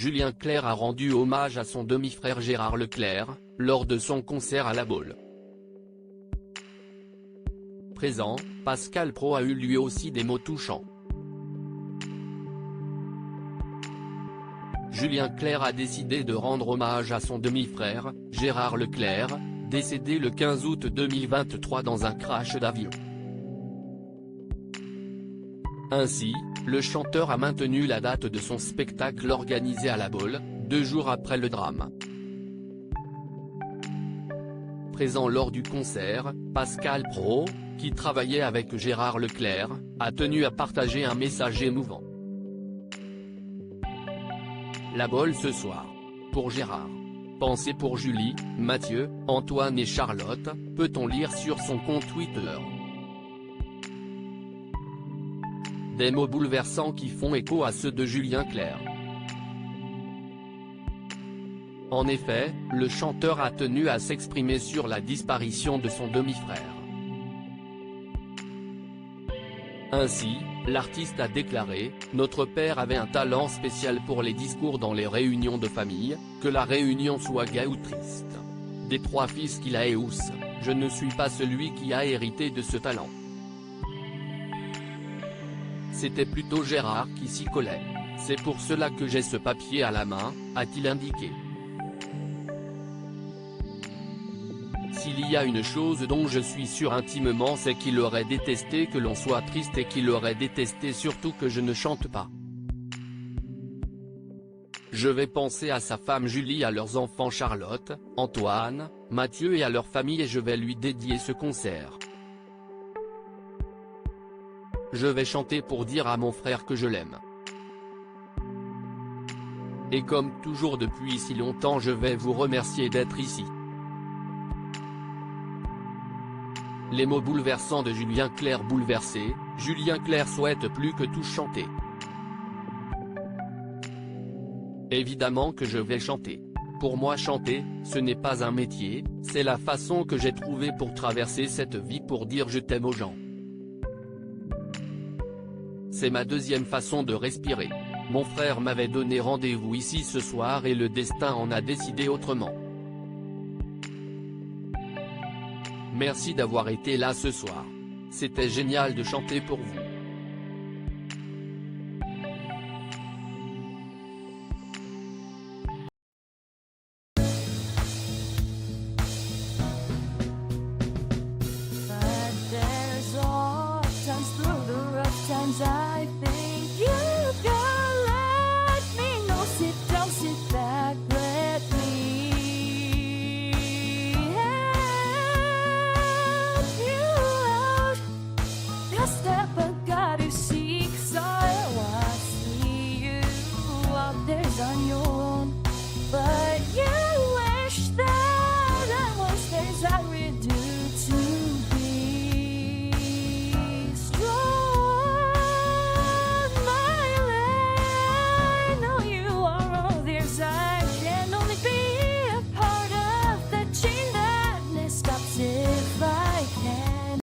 Julien Clerc a rendu hommage à son demi-frère Gérard Leclerc, lors de son concert à La Baule. Présent, Pascal Praud a eu lui aussi des mots touchants. Julien Clerc a décidé de rendre hommage à son demi-frère, Gérard Leclerc, décédé le 15 août 2023 dans un crash d'avion. Ainsi, le chanteur a maintenu la date de son spectacle organisé à La Baule, 2 jours après le drame. Présent lors du concert, Pascal Praud, qui travaillait avec Gérard Leclerc, a tenu à partager un message émouvant. La Baule ce soir. Pour Gérard. Pensée pour Julie, Mathieu, Antoine et Charlotte, peut-on lire sur son compte Twitter. Des mots bouleversants qui font écho à ceux de Julien Clerc. En effet, le chanteur a tenu à s'exprimer sur la disparition de son demi-frère. Ainsi, l'artiste a déclaré « Notre père avait un talent spécial pour les discours dans les réunions de famille, que la réunion soit gaie ou triste. Des 3 fils qu'il a et je ne suis pas celui qui a hérité de ce talent. C'était plutôt Gérard qui s'y collait. C'est pour cela que j'ai ce papier à la main », a-t-il indiqué. S'il y a une chose dont je suis sûr intimement, c'est qu'il aurait détesté que l'on soit triste et qu'il aurait détesté surtout que je ne chante pas. Je vais penser à sa femme Julie, à leurs enfants Charlotte, Antoine, Mathieu et à leur famille et je vais lui dédier ce concert. Je vais chanter pour dire à mon frère que je l'aime. Et comme toujours depuis si longtemps, je vais vous remercier d'être ici. Les mots bouleversants de Julien Clerc. Bouleversé, Julien Clerc souhaite plus que tout chanter. Évidemment que je vais chanter. Pour moi chanter, ce n'est pas un métier, c'est la façon que j'ai trouvée pour traverser cette vie, pour dire je t'aime aux gens. C'est ma deuxième façon de respirer. Mon frère m'avait donné rendez-vous ici ce soir et le destin en a décidé autrement. Merci d'avoir été là ce soir. C'était génial de chanter pour vous. But